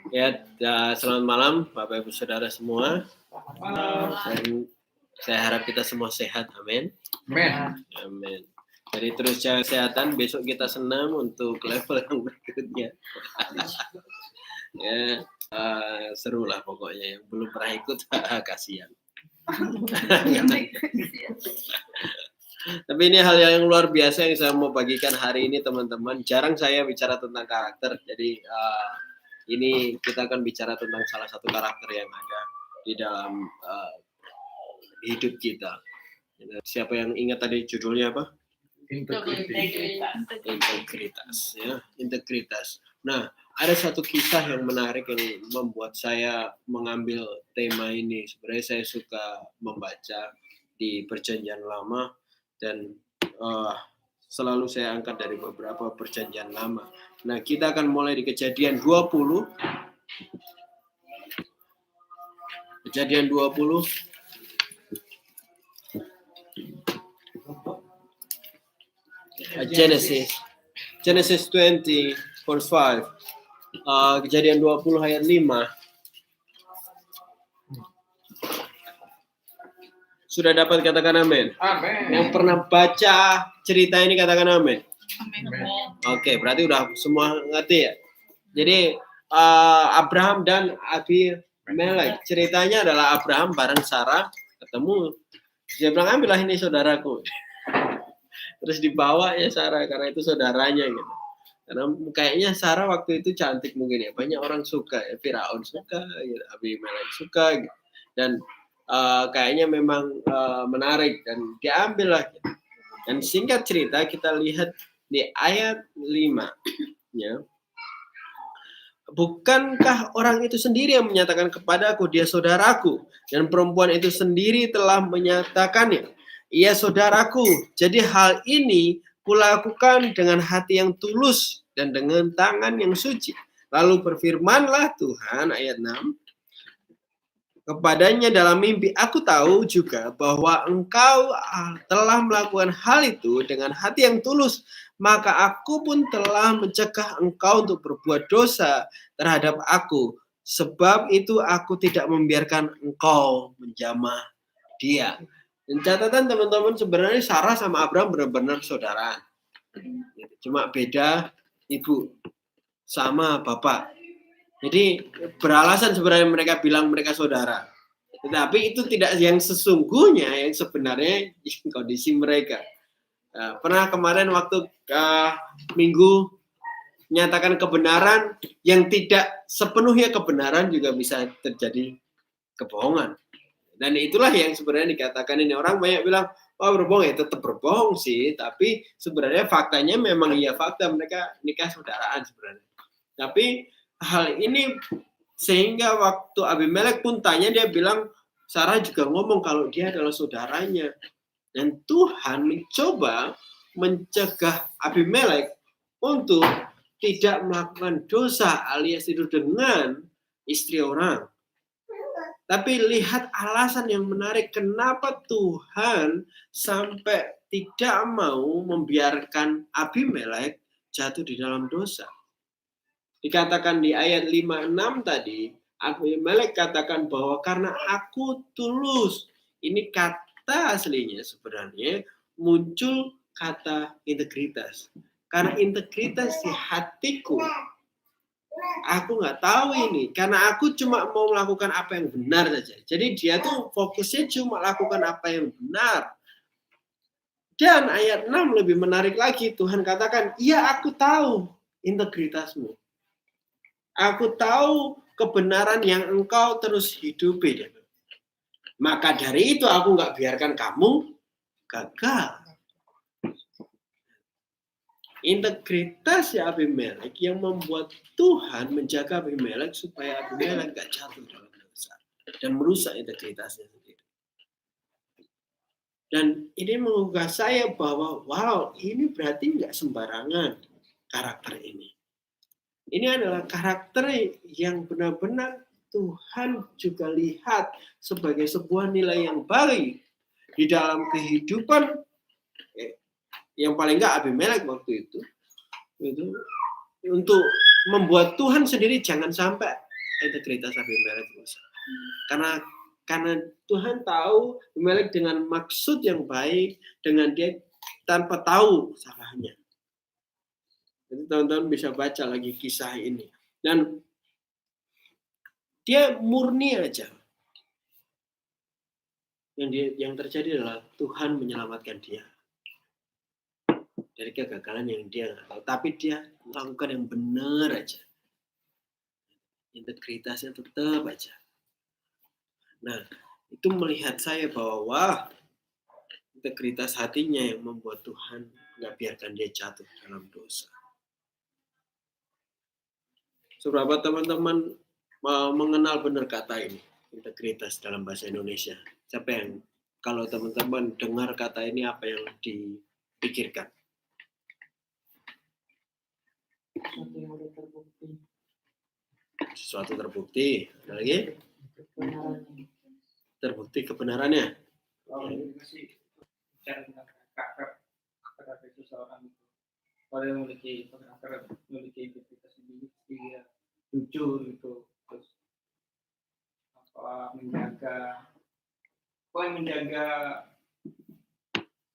Ya, selamat malam Bapak Ibu Saudara semua. Dan saya harap kita semua sehat, amin. Amin. Jadi terus jaga kesehatan, besok kita senam untuk level yang berikutnya. Ya, seru lah pokoknya, yang belum pernah ikut kasihan. Tapi ini hal yang luar biasa yang saya mau bagikan hari ini, teman-teman. Jarang saya bicara tentang karakter, jadi ini kita akan bicara tentang salah satu karakter yang ada di dalam hidup kita. Siapa yang ingat tadi judulnya apa? Integritas. Ya, integritas. Nah, ada satu kisah yang menarik yang membuat saya mengambil tema ini. Sebenarnya saya suka membaca di Perjanjian Lama dan selalu saya angkat dari beberapa Perjanjian Lama. Nah, kita akan mulai di Kejadian 20. Kejadian 20. Genesis 20 verse 5. Kejadian 20 ayat 5. Sudah dapat katakan amin? Amin. Yang pernah baca cerita ini katakan amin. Amin. Oke, berarti udah semua ngerti ya. Jadi Abraham dan Abimelek. Ceritanya adalah Abraham bareng Sarah ketemu. Dia bilang, ambillah ini saudaraku. Terus dibawa ya Sarah karena itu saudaranya gitu. Karena kayaknya Sarah waktu itu cantik mungkin ya. Banyak orang suka ya. Firaun suka, gitu. Abimelek suka gitu. Dan kayaknya memang menarik dan diambil lah. Gitu. Dan singkat cerita kita lihat di ayat 5 ya. Bukankah orang itu sendiri yang menyatakan kepadaku dia saudaraku, dan perempuan itu sendiri telah menyatakannya, ia saudaraku. Jadi hal ini kulakukan dengan hati yang tulus dan dengan tangan yang suci. Lalu berfirmanlah Tuhan, ayat 6, kepadanya dalam mimpi, aku tahu juga bahwa engkau telah melakukan hal itu dengan hati yang tulus, maka aku pun telah mencegah engkau untuk berbuat dosa terhadap aku. Sebab itu aku tidak membiarkan engkau menjamah dia. Dan catatan teman-teman, sebenarnya Sarah sama Abraham benar-benar saudara. Cuma beda ibu sama bapak. Jadi beralasan sebenarnya mereka bilang mereka saudara. Tetapi itu tidak yang sesungguhnya, yang sebenarnya kondisi mereka. Pernah kemarin waktu minggu nyatakan kebenaran yang tidak sepenuhnya kebenaran juga bisa terjadi kebohongan. Dan itulah yang sebenarnya dikatakan ini. Orang banyak bilang, oh berbohong ya, tetap berbohong sih. Tapi sebenarnya faktanya memang iya fakta, mereka nikah saudaraan sebenarnya. Tapi hal ini sehingga waktu Abimelek pun tanya, dia bilang, Sarah juga ngomong kalau dia adalah saudaranya. Dan Tuhan mencoba mencegah Abimelek untuk tidak melakukan dosa alias itu dengan istri orang. Tapi lihat alasan yang menarik kenapa Tuhan sampai tidak mau membiarkan Abimelek jatuh di dalam dosa. Dikatakan di ayat 5-6 tadi, Abimelek katakan bahwa karena aku tulus. Ini kata aslinya sebenarnya muncul kata integritas. Karena integritas di hatiku, aku nggak tahu ini. Karena aku cuma mau melakukan apa yang benar saja. Jadi dia tuh fokusnya cuma lakukan apa yang benar. Dan ayat 6 lebih menarik lagi. Tuhan katakan, iya aku tahu integritasmu. Aku tahu kebenaran yang engkau terus hidupi. Maka dari itu aku nggak biarkan kamu gagal. Integritas ya Abimelek yang membuat Tuhan menjaga Abimelek supaya Abimelek nggak jatuh dalam dosa dan merusak integritasnya sendiri. Dan ini menggugah saya bahwa wow, ini berarti nggak sembarangan karakter ini. Ini adalah karakter yang benar-benar Tuhan juga lihat sebagai sebuah nilai yang baik di dalam kehidupan yang paling enggak Abimelek waktu itu untuk membuat Tuhan sendiri jangan sampai integritas Abimelek rusak. Karena Tuhan tahu Abimelek dengan maksud yang baik, dengan dia tanpa tahu salahnya. Jadi teman-teman bisa baca lagi kisah ini. Dan dia murni aja. Yang terjadi adalah Tuhan menyelamatkan dia dari kegagalan yang dia nggak tahu. Tapi dia lakukan yang benar aja. Integritasnya tetap aja. Nah, itu melihat saya bahwa integritas hatinya yang membuat Tuhan nggak biarkan dia jatuh dalam dosa. Seberapa teman-teman mengenal benar kata ini, integritas dalam bahasa Indonesia? Siapa yang, kalau teman-teman dengar kata ini, apa yang dipikirkan? Sesuatu yang udah terbukti. Sesuatu terbukti. Ada lagi? Kebenarannya. Terbukti kebenarannya. Ini sih bicara tentang karakter seseorang itu. Kalau yang memiliki karakter, memiliki integritas sendiri, dia jujur gitu, terus menjaga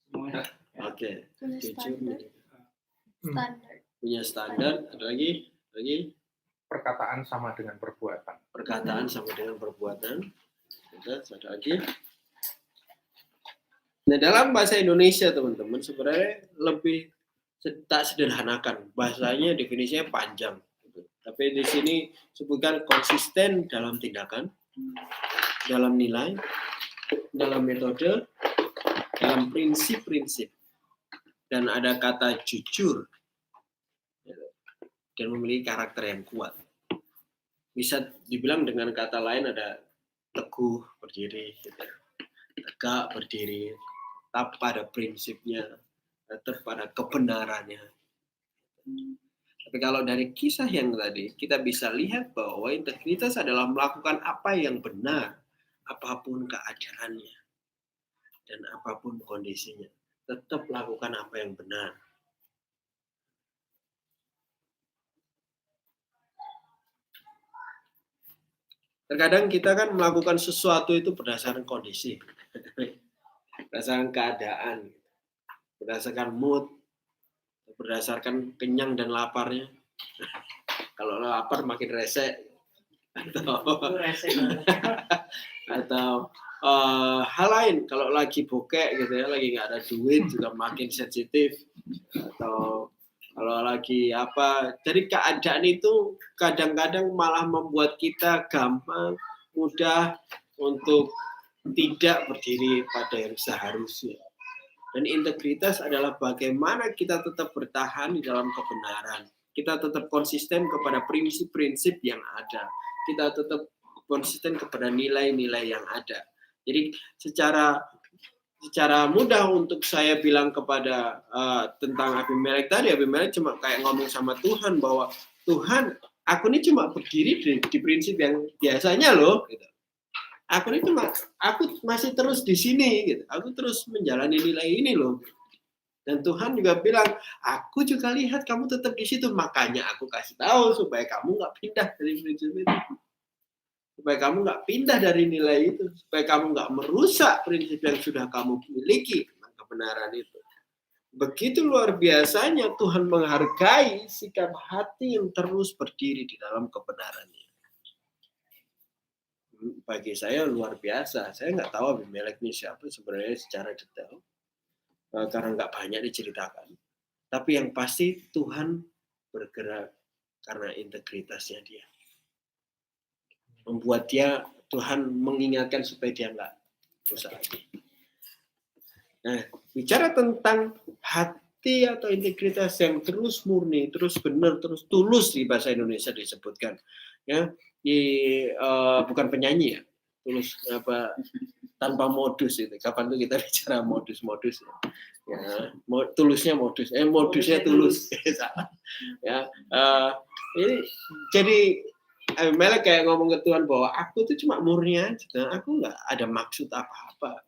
semuanya. Oke. Punya Jujur. standar. Punya standar. Ada lagi? Perkataan sama dengan perbuatan. Perkataan sama dengan perbuatan. Ada lagi? Nah, dalam bahasa Indonesia teman-teman sebenarnya lebih tak sederhanakan. Bahasanya definisinya panjang. Tapi di sini sebutkan konsisten dalam tindakan, dalam nilai, dalam metode, dalam prinsip-prinsip. Dan ada kata jujur. Dan memiliki karakter yang kuat. Bisa dibilang dengan kata lain ada teguh berdiri, tegak berdiri, tetap pada prinsipnya, tetap pada kebenarannya. Tapi kalau dari kisah yang tadi, kita bisa lihat bahwa integritas adalah melakukan apa yang benar, apapun keadaannya, dan apapun kondisinya. Tetap lakukan apa yang benar. Terkadang kita kan melakukan sesuatu itu berdasarkan kondisi, berdasarkan keadaan, berdasarkan mood, berdasarkan kenyang dan laparnya. Kalau lapar makin rese, atau hal lain. Kalau lagi bokek gitu ya, lagi nggak ada duit juga makin sensitif. Atau kalau lagi apa, jadi keadaan itu kadang-kadang malah membuat kita gampang, mudah untuk tidak berdiri pada yang seharusnya. Dan integritas adalah bagaimana kita tetap bertahan di dalam kebenaran. Kita tetap konsisten kepada prinsip-prinsip yang ada. Kita tetap konsisten kepada nilai-nilai yang ada. Jadi secara mudah untuk saya bilang kepada tentang Abimelek tadi, Abimelek cuma kayak ngomong sama Tuhan bahwa Tuhan, aku ini cuma berdiri di prinsip yang biasanya loh. Gitu. Aku masih terus di sini. Gitu. Aku terus menjalani nilai ini loh. Dan Tuhan juga bilang, aku juga lihat kamu tetap di situ, makanya aku kasih tahu supaya kamu nggak pindah dari prinsip itu. Supaya kamu nggak pindah dari nilai itu, supaya kamu nggak merusak prinsip yang sudah kamu miliki, kebenaran itu. Begitu luar biasanya Tuhan menghargai sikap hati yang terus berdiri di dalam kebenarannya. Bagi saya luar biasa. Saya nggak tahu Abimelek ini siapa sebenarnya secara detail, karena nggak banyak diceritakan. Tapi yang pasti Tuhan bergerak karena integritasnya dia. Membuat dia, Tuhan mengingatkan supaya dia nggak dosa lagi. Nah, bicara tentang hati atau integritas yang terus murni, terus benar, terus tulus di bahasa Indonesia disebutkan, ya, bukan penyanyi ya, tulus apa tanpa modus itu. Kapan tuh kita bicara modus-modus ya, tulusnya modus, modusnya tulus, ya. Ini jadi Abimelek kayak ngomong ke Tuhan bahwa aku tuh cuma murni aja, aku nggak ada maksud apa-apa.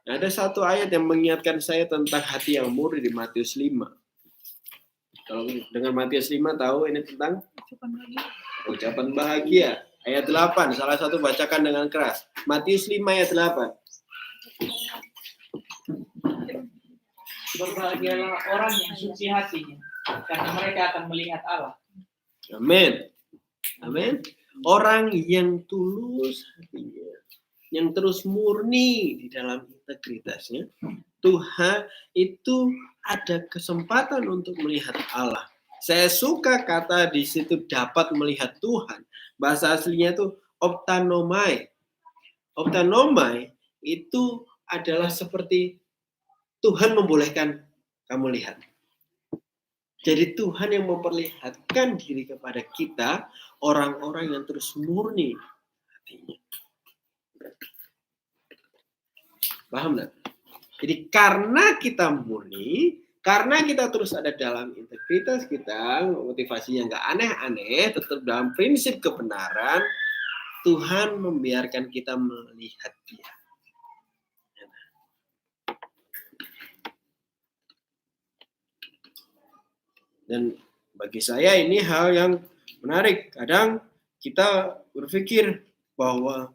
Nah, ada satu ayat yang mengingatkan saya tentang hati yang murni di Matius 5. Kalau dengan Matius 5 tahu ini tentang Ucapan bahagia. Ayat 8, salah satu bacakan dengan keras. Matius 5 ayat 8. Berbahagialah orang yang suci hatinya, karena mereka akan melihat Allah. Amin. Amin. Orang yang tulus hatinya, yang terus murni di dalam integritasnya, Tuhan itu ada kesempatan untuk melihat Allah. Saya suka kata di situ dapat melihat Tuhan. Bahasa aslinya itu optanomai. Optanomai itu adalah seperti Tuhan membolehkan kamu lihat. Jadi Tuhan yang memperlihatkan diri kepada kita, orang-orang yang terus murni hatinya. Paham nggak? Jadi karena kita murni, karena kita terus ada dalam integritas kita, motivasinya nggak aneh-aneh, tetap dalam prinsip kebenaran, Tuhan membiarkan kita melihat Dia. Dan bagi saya ini hal yang menarik. Kadang kita berpikir bahwa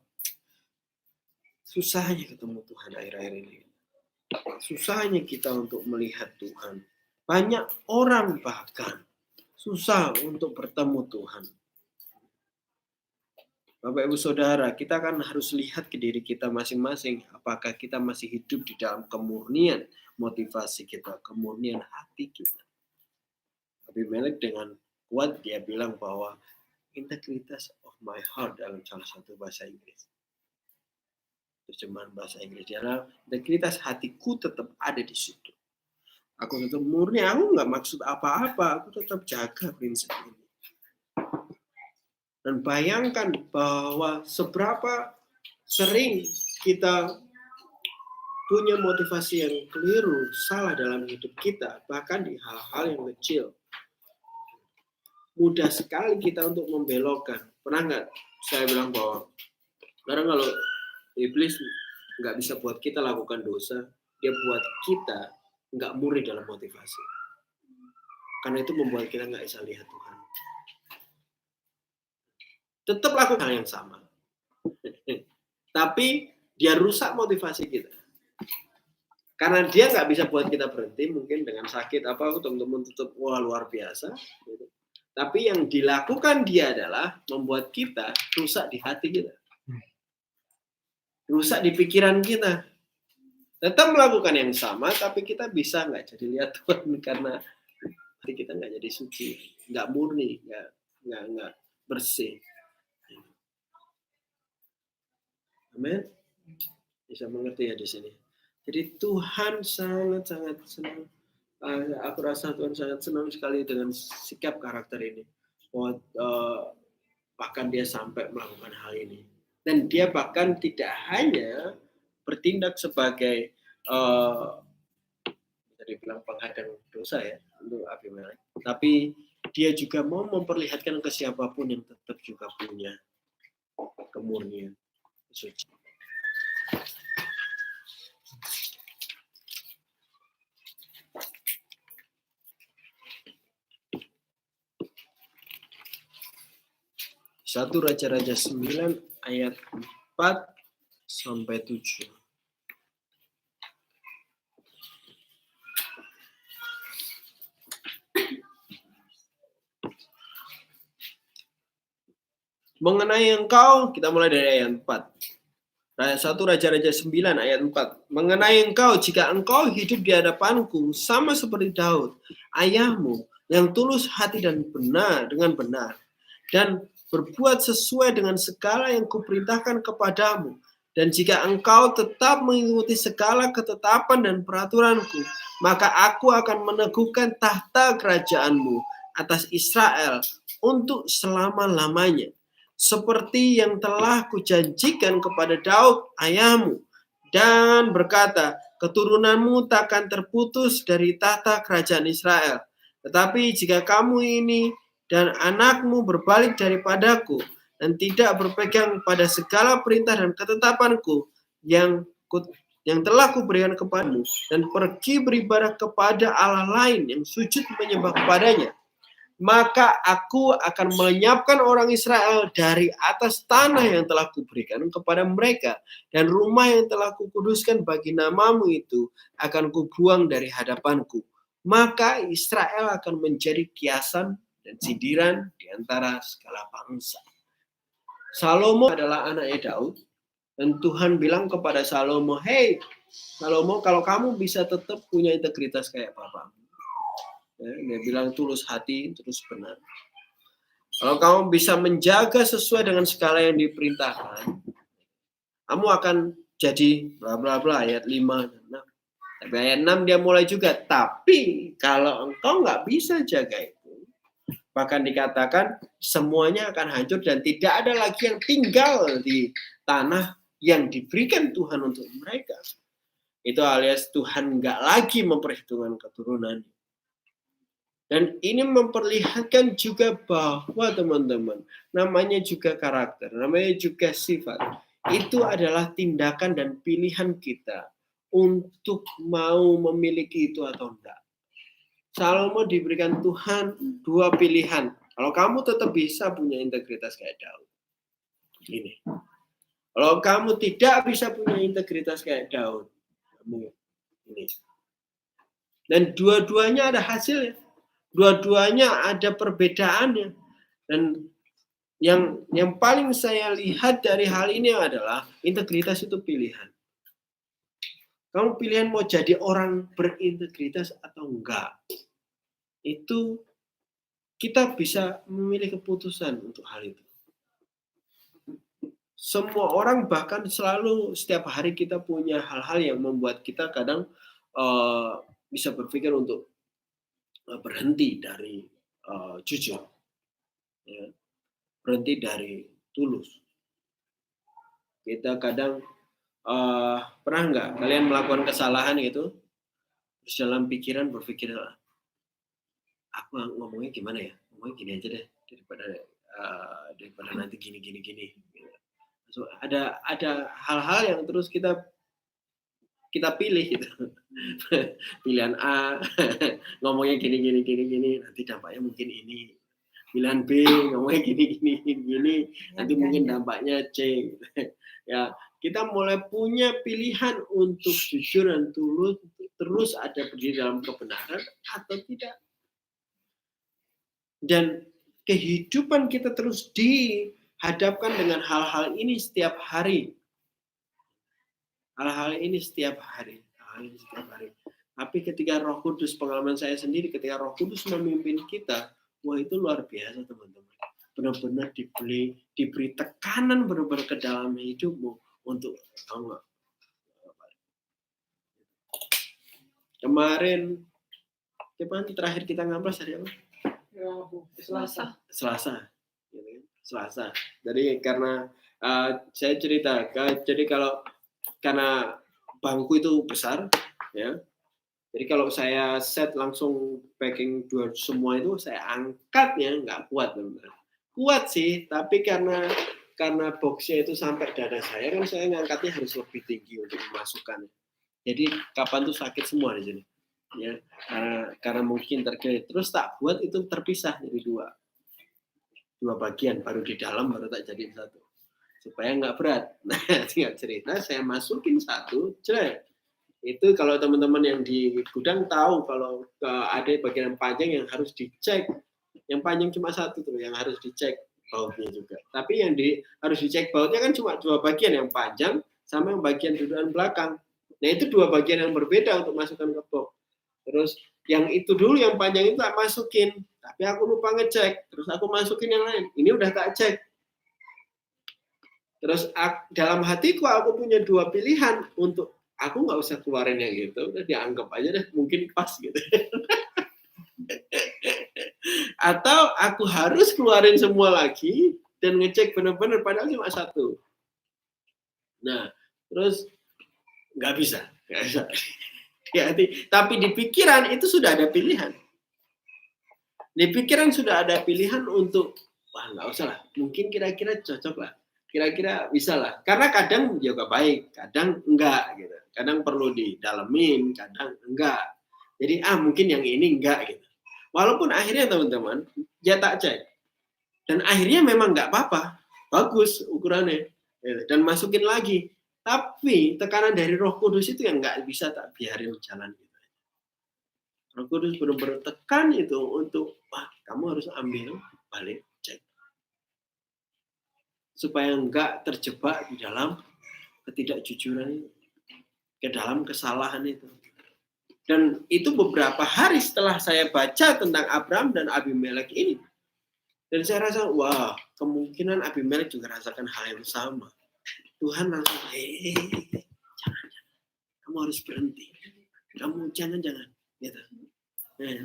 susahnya ketemu Tuhan akhir-akhir ini. Susahnya kita untuk melihat Tuhan. Banyak orang bahkan susah untuk bertemu Tuhan. Bapak Ibu Saudara, kita kan harus lihat ke diri kita masing-masing. Apakah kita masih hidup di dalam kemurnian motivasi kita, kemurnian hati kita. Abimelek dengan kuat dia bilang bahwa integritas of my heart dalam salah satu bahasa Inggris. Terjemahan bahasa Inggris adalah integritas hatiku tetap ada di situ. Aku tetap murni, aku nggak maksud apa-apa, aku tetap jaga prinsip ini. Dan bayangkan bahwa seberapa sering kita punya motivasi yang keliru, salah dalam hidup kita, bahkan di hal-hal yang kecil. Mudah sekali kita untuk membelokkan. Pernah nggak saya bilang bahwa kadang kalau iblis nggak bisa buat kita lakukan dosa, dia buat kita nggak murni dalam motivasi. Karena itu membuat kita nggak bisa lihat Tuhan. Tetap lakukan hal yang sama. Tapi dia rusak motivasi kita. Karena dia nggak bisa buat kita berhenti, mungkin dengan sakit apa, teman-teman tetap wah luar biasa. Gitu. Tapi yang dilakukan dia adalah membuat kita rusak di hati kita. Rusak di pikiran kita. Tetap melakukan yang sama, tapi kita bisa nggak jadi lihat Tuhan karena hati kita nggak jadi suci, nggak murni, nggak bersih. Amin. Bisa mengerti ya di sini. Jadi Tuhan sangat-sangat senang. Aku rasa Tuhan sangat senang sekali dengan sikap karakter ini. Bahkan dia sampai melakukan hal ini. Dan dia bahkan tidak hanya bertindak sebagai bisa dibilang penghadang dosa ya untuk Abimelek. Tapi dia juga mau memperlihatkan ke siapapun yang tetap juga punya kemurnian suci. Satu Raja-Raja 9 ayat 4 sampai 7. Mengenai engkau, kita mulai dari ayat 4. Satu Raja-Raja 9 ayat 4. Mengenai engkau, jika engkau hidup di hadapanku sama seperti Daud, ayahmu, yang tulus hati dan benar dengan benar, dan berbuat sesuai dengan segala yang kuperintahkan kepadamu. Dan jika engkau tetap mengikuti segala ketetapan dan peraturanku, maka aku akan meneguhkan tahta kerajaanmu atas Israel untuk selama-lamanya. Seperti yang telah kujanjikan kepada Daud ayahmu. Dan berkata, keturunanmu takkan terputus dari tahta kerajaan Israel. Tetapi jika kamu ini dan anakmu berbalik daripadaku dan tidak berpegang pada segala perintah dan ketetapanku yang telah kuberikan kepadamu dan pergi beribadah kepada Allah lain yang sujud menyembah kepadanya, maka aku akan melenyapkan orang Israel dari atas tanah yang telah kuberikan kepada mereka, dan rumah yang telah kukuduskan bagi namamu itu akan kubuang dari hadapanku. Maka Israel akan menjadi kiasan dan sindiran di antara segala bangsa. Salomo adalah anaknya Daud, dan Tuhan bilang kepada Salomo, "Hei Salomo, kalau kamu bisa tetap punya integritas kayak papamu." Dia bilang tulus hati, terus benar. Kalau kamu bisa menjaga sesuai dengan segala yang diperintahkan, kamu akan jadi bla bla bla ayat 5 dan 6. Tapi ayat 6 dia mulai juga, tapi kalau engkau nggak bisa jaga itu, bahkan dikatakan semuanya akan hancur dan tidak ada lagi yang tinggal di tanah yang diberikan Tuhan untuk mereka. Itu alias Tuhan nggak lagi memperhitungkan keturunan. Dan ini memperlihatkan juga bahwa teman-teman, namanya juga karakter, namanya juga sifat. Itu adalah tindakan dan pilihan kita untuk mau memiliki itu atau enggak. Salomo diberikan Tuhan 2 pilihan. Kalau kamu tetap bisa punya integritas kayak Daud. Ini. Kalau kamu tidak bisa punya integritas kayak Daud, kamu ini. Dan dua-duanya ada hasilnya. Dua-duanya ada perbedaannya. Dan yang paling saya lihat dari hal ini adalah integritas itu pilihan. Kamu pilihan mau jadi orang berintegritas atau enggak. Itu kita bisa memilih keputusan untuk hal itu. Semua orang bahkan selalu setiap hari kita punya hal-hal yang membuat kita kadang bisa berpikir untuk berhenti dari jujur, ya. Berhenti dari tulus. Kita kadang pernah nggak kalian melakukan kesalahan gitu, terus dalam pikiran berpikir, aku ngomongnya gimana ya, ngomongnya gini aja deh daripada nanti gini. So, ada hal-hal yang terus kita pilih gitu. Pilihan A ngomongnya gini, nanti dampaknya mungkin ini. Pilihan B ngomongnya gini, nanti mungkin dampaknya C. Ya, kita mulai punya pilihan untuk jujur dan tulus, terus ada berdiri dalam kebenaran atau tidak. Dan kehidupan kita terus dihadapkan dengan hal-hal ini setiap hari. Hal-hal ini setiap hari. Tapi ketika Roh Kudus, pengalaman saya sendiri, ketika Roh Kudus memimpin kita, wah itu luar biasa teman-teman. Benar-benar diberi tekanan benar-benar ke dalam hidupmu untuk kemarin, kapan terakhir kita ngamplas hari apa? Selasa. Jadi karena saya cerita, jadi karena bangku itu besar, ya. Jadi kalau saya set langsung packing semua itu saya angkatnya nggak kuat, benar. Kuat sih, tapi karena boxnya itu sampai dada saya kan saya ngangkatnya harus lebih tinggi untuk memasukkan. Jadi kapan tuh sakit semua di sini, ya. Karena mungkin terkait. Terus tak buat itu terpisah jadi dua bagian, baru di dalam baru tak jadi satu. Supaya nggak berat. Nah, tinggal cerita, saya masukin satu, jelek. Itu kalau teman-teman yang di gudang tahu kalau ada bagian panjang yang harus dicek. Yang panjang cuma satu tuh, yang harus dicek bautnya juga. Tapi yang harus dicek bautnya kan cuma 2 bagian, yang panjang sama yang bagian dudukan belakang. Nah, itu 2 bagian yang berbeda untuk masukkan ke box. Terus yang itu dulu, yang panjang itu tak masukin. Tapi aku lupa ngecek. Terus aku masukin yang lain. Ini udah tak cek. Terus dalam hatiku aku punya 2 pilihan untuk aku nggak usah keluarin yang itu, udah dianggap aja deh mungkin pas gitu. Atau aku harus keluarin semua lagi dan ngecek benar-benar padahal cuma 1. Nah, terus nggak bisa. Tapi di pikiran itu sudah ada pilihan. Di pikiran sudah ada pilihan untuk, wah nggak usah lah, mungkin kira-kira cocok lah. Kira-kira bisa lah. Karena kadang juga baik, kadang enggak gitu. Kadang perlu didalemin, kadang enggak. Jadi mungkin yang ini enggak gitu. Walaupun akhirnya teman-teman Ya tak cek. Dan akhirnya memang nggak apa-apa. Bagus ukurannya. Dan masukin lagi. Tapi tekanan dari Roh Kudus itu yang nggak bisa tak biarin jalan. Roh Kudus benar-benar tekan itu untuk, wah, kamu harus ambil balik, cek. Supaya nggak terjebak di dalam ketidakjujuran, ke dalam kesalahan itu. Dan itu beberapa hari setelah saya baca tentang Abraham dan Abimelek ini. Dan saya rasa, wah, kemungkinan Abimelek juga rasakan hal yang sama. Tuhan langsung, jangan. Kamu harus berhenti. Kamu jangan. Gitu.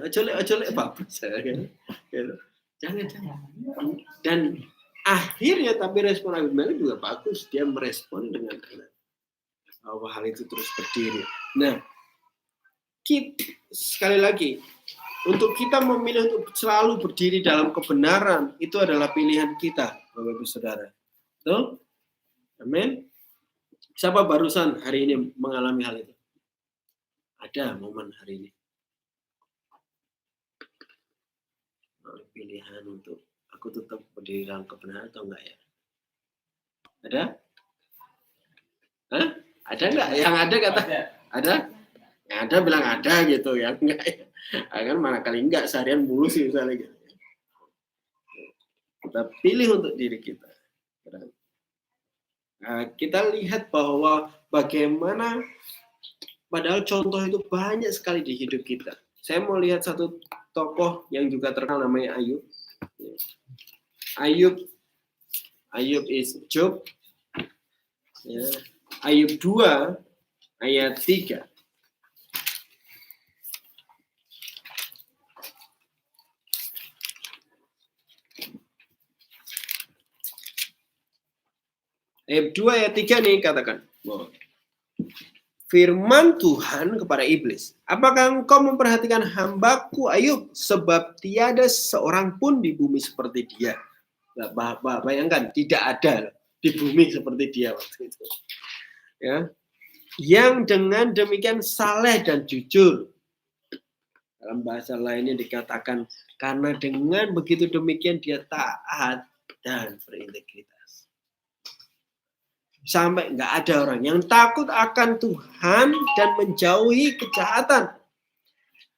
Ojolek bagus. Gitu. Jangan. Dan akhirnya tapi respon Abimelek juga bagus. Dia merespon dengan bahwa hal itu terus berdiri. Nah, sekali lagi, untuk kita memilih untuk selalu berdiri dalam kebenaran, itu adalah pilihan kita, Bapak-Ibu Saudara. Betul? Amin. Siapa barusan hari ini mengalami hal itu? Ada momen hari ini. Pilihan untuk aku tetap berdiri dalam kebenaran atau enggak ya? Ada? Hah? Ada enggak? Yang ada kata? Ada? Yang ada bilang ada gitu ya. Enggak ya. Kan mana kali enggak seharian mulu sih misalnya gitu. Kita pilih untuk diri kita. Nah, kita lihat bahwa bagaimana padahal contoh itu banyak sekali di hidup kita. Saya mau lihat satu tokoh yang juga terkenal namanya Ayub. Ayub is Job. Ya. Ayub 2 ayat 3. Ayat 2 ayat 3 nih katakan. Firman Tuhan kepada iblis, apakah engkau memperhatikan hambaku Ayub, sebab tiada seorang pun di bumi seperti dia. Bayangkan, tidak ada di bumi seperti dia waktu itu. Ya. Yang dengan demikian saleh dan jujur. Dalam bahasa lainnya dikatakan, karena dengan begitu demikian dia taat dan berintegritas. Sampai nggak ada orang yang takut akan Tuhan dan menjauhi kejahatan.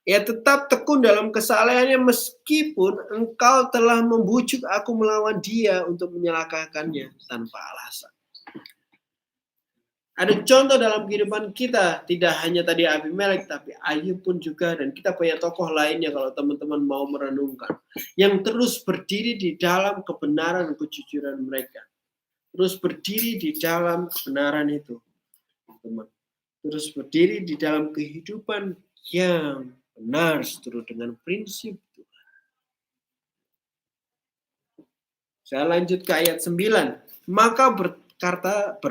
Ia tetap tekun dalam kesalehannya meskipun engkau telah membujuk aku melawan dia untuk menyalahkannya tanpa alasan. Ada contoh dalam kehidupan kita, tidak hanya tadi Abimelek, tapi Ayub pun juga, dan kita punya tokoh lainnya kalau teman-teman mau merenungkan, yang terus berdiri di dalam kebenaran dan kejujuran mereka. Terus berdiri di dalam kebenaran itu, teman. Terus berdiri di dalam kehidupan yang benar seturut dengan prinsip Tuhan. Saya lanjut ke ayat 9. Maka berkatalah,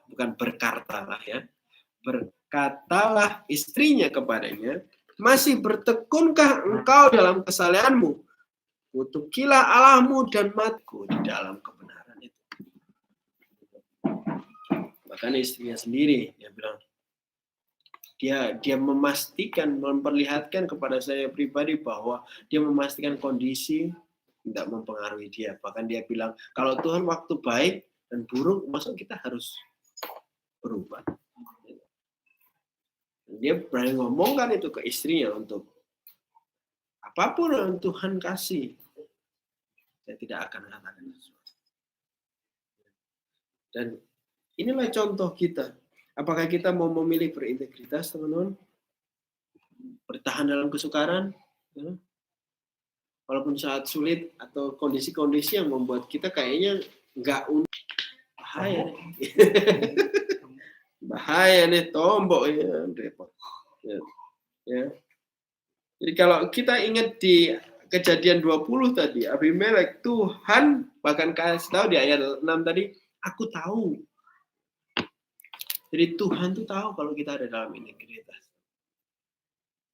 bukan berkatalah ya. Berkatalah istrinya kepadanya, masih bertekunkah engkau dalam kesalehanmu? Kutukilah Allahmu dan matiku di dalam kebenaran itu. Bahkan istrinya sendiri, dia bilang, dia memastikan, memperlihatkan kepada saya pribadi bahwa dia memastikan kondisi tidak mempengaruhi dia. Bahkan dia bilang, kalau Tuhan waktu baik dan buruk, maksud kita harus berubah. Dia berani ngomongkan itu ke istrinya untuk apapun yang Tuhan kasih. Saya tidak akan katakan sesuatu. Dan inilah contoh kita. Apakah kita mau memilih berintegritas, teman-teman? Bertahan dalam kesukaran? Ya? Walaupun saat sulit atau kondisi-kondisi yang membuat kita kayaknya nggak bahaya nih. Bahaya nih, tombok ya, repot. Ya. Jadi kalau kita ingat di Kejadian 20 tadi, Abimelek, Tuhan bahkan kasih tahu di ayat 6 tadi, aku tahu. Jadi Tuhan tuh tahu kalau kita ada dalam integritas.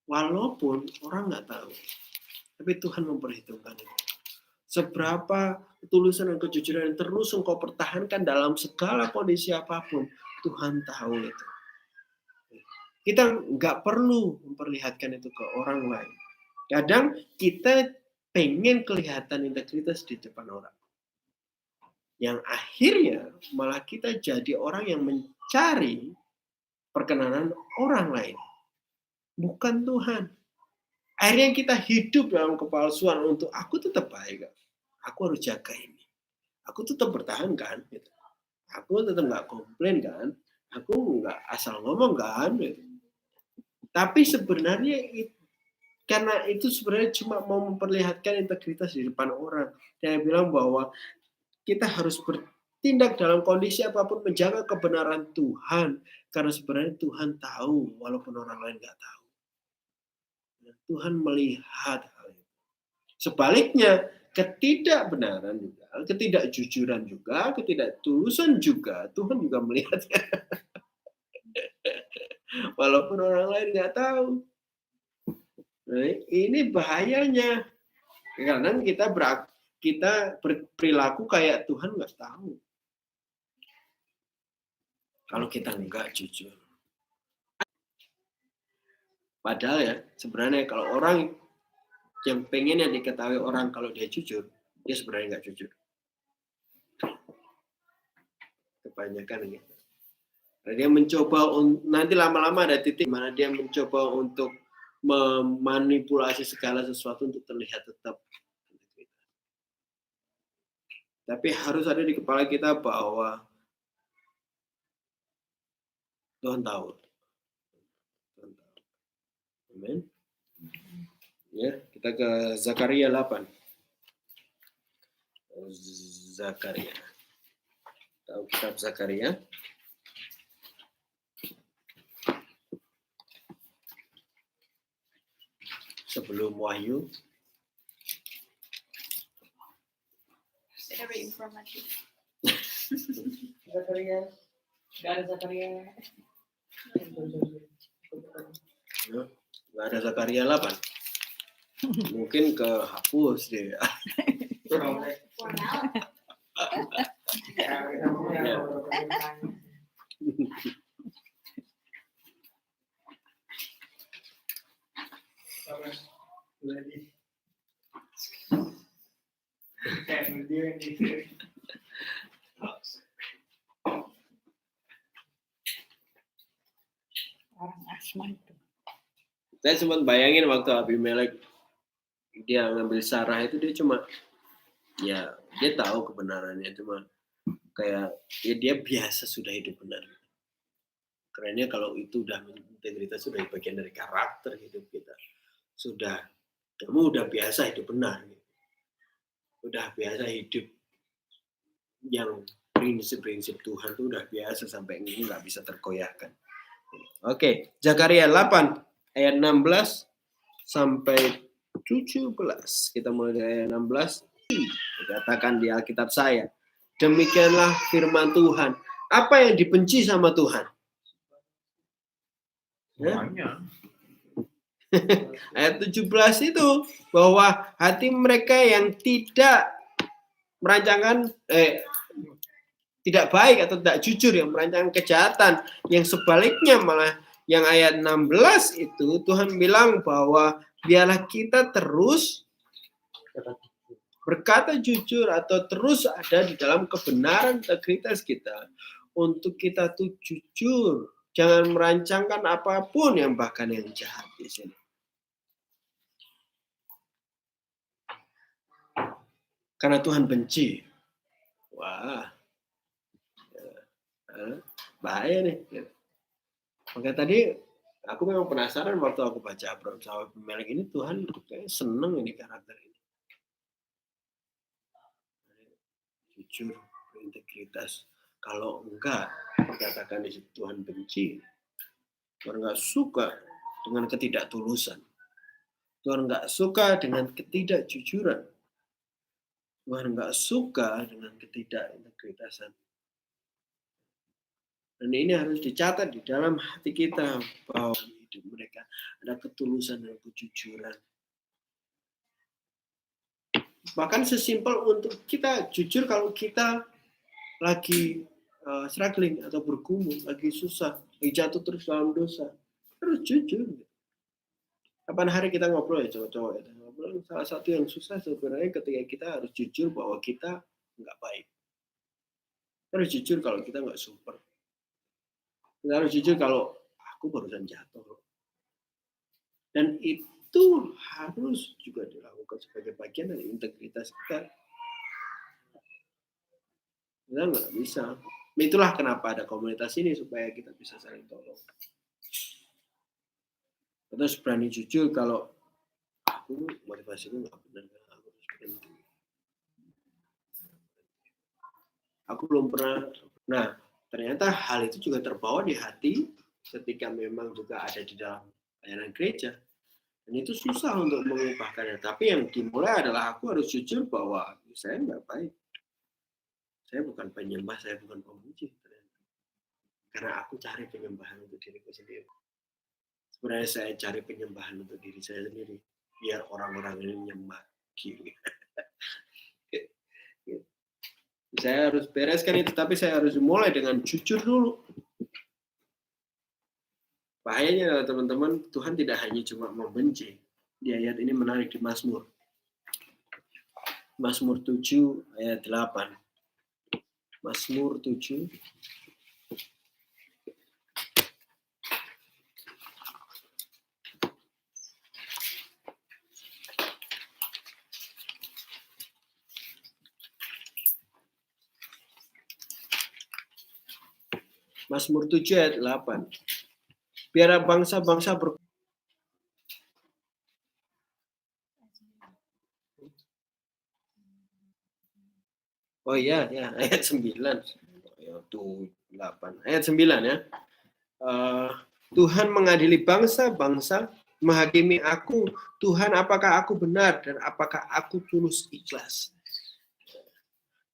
Walaupun orang nggak tahu, tapi Tuhan memperhitungkan itu. Seberapa ketulusan dan kejujuran yang terus engkau pertahankan dalam segala kondisi apapun, Tuhan tahu itu. Kita nggak perlu memperlihatkan itu ke orang lain. Kadang kita pengen kelihatan integritas di depan orang. Yang akhirnya malah kita jadi orang yang mencari perkenanan orang lain. Bukan Tuhan. Akhirnya kita hidup dalam kepalsuan untuk aku tetap baik. Aku harus jaga ini. Aku tetap bertahan kan. Gitu. Aku tetap nggak komplain kan. Aku nggak asal ngomong kan. Gitu. Tapi sebenarnya karena itu sebenarnya cuma mau memperlihatkan integritas di depan orang. Saya bilang bahwa kita harus bertindak dalam kondisi apapun menjaga kebenaran Tuhan. Karena sebenarnya Tuhan tahu walaupun orang lain nggak tahu. Tuhan melihat hal itu. Sebaliknya, ketidakbenaran juga, ketidakjujuran juga, ketidaktulusan juga, Tuhan juga melihatnya. Walaupun orang lain nggak tahu. Nah, ini bahayanya. Karena kita berperilaku kayak Tuhan nggak tahu. Kalau kita nggak jujur. Padahal ya, sebenarnya kalau orang yang pengen yang diketahui orang kalau dia jujur, dia sebenarnya nggak jujur. Kebanyakan gitu. Nah, dia mencoba, nanti lama-lama ada titik mana dia mencoba untuk memanipulasi segala sesuatu untuk terlihat tetap. Tapi harus ada di kepala kita bahwa Tuhan tahu. Amin. Ya, kita ke Zakaria 8. Zakaria. Tahu kitab Zakaria? Sebelum Wahyu. Very informative. Zakaria. Nggak ada Zakaria. Ya, nggak ada Zakaria 8. Mungkin kehapus deh. For now. Orang asma itu. Saya sempat bayangin waktu Abimelek dia ngambil Sarah itu, dia cuma ya dia tahu kebenarannya, cuma kayak ya dia biasa sudah hidup benar. Kerennya kalau itu udah integritas, sudah bagian dari karakter hidup kita. Kamu udah biasa hidup benar. Udah biasa hidup yang prinsip-prinsip Tuhan itu udah biasa sampai ini nggak bisa terkoyahkan. Oke, Zakaria 8 ayat 16 sampai 17. Kita mulai dari ayat 16. Dikatakan di Alkitab saya, demikianlah firman Tuhan. Apa yang dibenci sama Tuhan? Semuanya. Ayat 17 itu bahwa hati mereka yang tidak merancangkan tidak baik atau tidak jujur, yang merancang kejahatan, yang sebaliknya malah yang ayat 16 itu Tuhan bilang bahwa biarlah kita terus berkata jujur atau terus ada di dalam kebenaran integritas kita, untuk kita tuh jujur, jangan merancangkan apapun yang bahkan yang jahat di sini. Karena Tuhan benci. Wah. Bahaya nih. Maka tadi aku memang penasaran waktu aku baca Abraham sama Abimelek ini, Tuhan kayaknya seneng ini karakter ini. Jujur, berintegritas. Kalau enggak, dikatakan di situ Tuhan benci. Tuhan enggak suka dengan ketidaktulusan. Tuhan enggak suka dengan ketidakjujuran. Tuhan enggak suka dengan ketidakintegritasan. Dan ini harus dicatat di dalam hati kita bahwa hidup mereka ada ketulusan dan kejujuran. Bahkan sesimpel untuk kita jujur kalau kita lagi struggling atau bergumul, lagi susah, lagi jatuh terus dalam dosa. harus jujur. Kapan hari kita ngobrol ya cowok-cowok ya. Ngobrol salah satu yang susah sebenarnya ketika kita harus jujur bahwa kita nggak baik. Kita harus jujur kalau kita nggak super. Kita harus jujur kalau aku barusan jatuh. Dan itu harus juga dilakukan sebagai bagian dari integritas kita. Kita nggak bisa. Itulah kenapa ada komunitas ini supaya kita bisa saling tolong. Terus berani jujur kalau aku motivasiku nggak benar, aku harus berhenti. Aku belum pernah. Nah, ternyata hal itu juga terbawa di hati ketika memang juga ada di dalam pelayanan gereja. Dan itu susah untuk mengubahkannya. Tapi yang dimulai adalah aku harus jujur bahwa saya nggak baik. Saya bukan penyembah, saya bukan pemuji. Karena aku cari penyembahan untuk diriku sendiri. Sebenarnya saya cari penyembahan untuk diri saya sendiri. Biar orang-orang ini nyembah kiri. Saya harus bereskan itu, tapi saya harus mulai dengan jujur dulu. Bahayanya adalah teman-teman, Tuhan tidak hanya cuma membenci. Di ayat ini menarik di Mazmur. Mazmur 7 ayat 8. Mazmur 7. Mazmur 7 ayat 8. Biar bangsa-bangsa Oh iya, ya ayat 9. Tuh 8. Ayat 9 ya. Tuhan mengadili bangsa-bangsa, menghakimi aku. Tuhan, apakah aku benar dan apakah aku tulus ikhlas?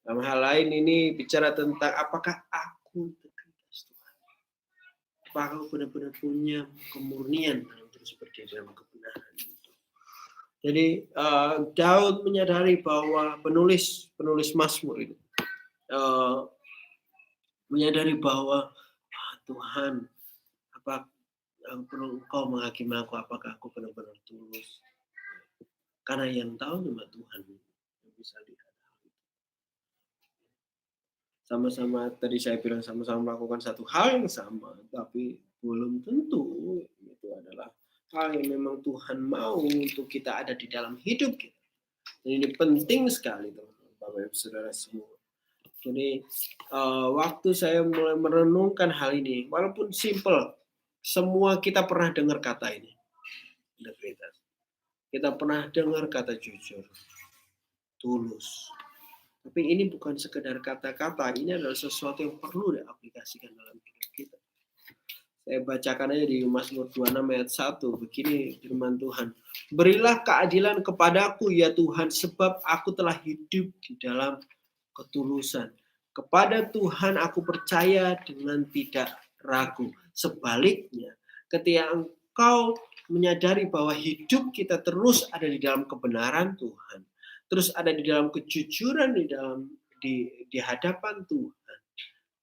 Dalam hal lain ini bicara tentang apakah aku integritas Tuhan. Apakah aku benar-benar punya kemurnian dalam terus berdiri dalam kebenaran. Jadi Daud menyadari bahwa penulis Mazmur itu menyadari bahwa Tuhan, apa perlu Engkau menghakimi aku, apakah aku benar-benar tulus? Karena yang tahu cuma Tuhan yang bisa lihat. Sama-sama tadi saya bilang sama-sama melakukan satu hal yang sama, tapi belum tentu itu adalah hal yang memang Tuhan mau untuk kita ada di dalam hidup kita. Dan ini penting sekali teman-teman, Bapak Ibu Saudara semua. Jadi waktu saya mulai merenungkan hal ini, walaupun simple, semua kita pernah dengar kata ini, integritas. Kita pernah dengar kata jujur, tulus. Tapi ini bukan sekedar kata-kata, ini adalah sesuatu yang perlu diaplikasikan dalam hidup kita. Saya bacakan aja di Mazmur 26 ayat 1. Begini firman Tuhan. Berilah keadilan kepadaku ya Tuhan, sebab aku telah hidup di dalam ketulusan. Kepada Tuhan aku percaya dengan tidak ragu. Sebaliknya, ketika engkau menyadari bahwa hidup kita terus ada di dalam kebenaran Tuhan, terus ada di dalam kejujuran di hadapan Tuhan,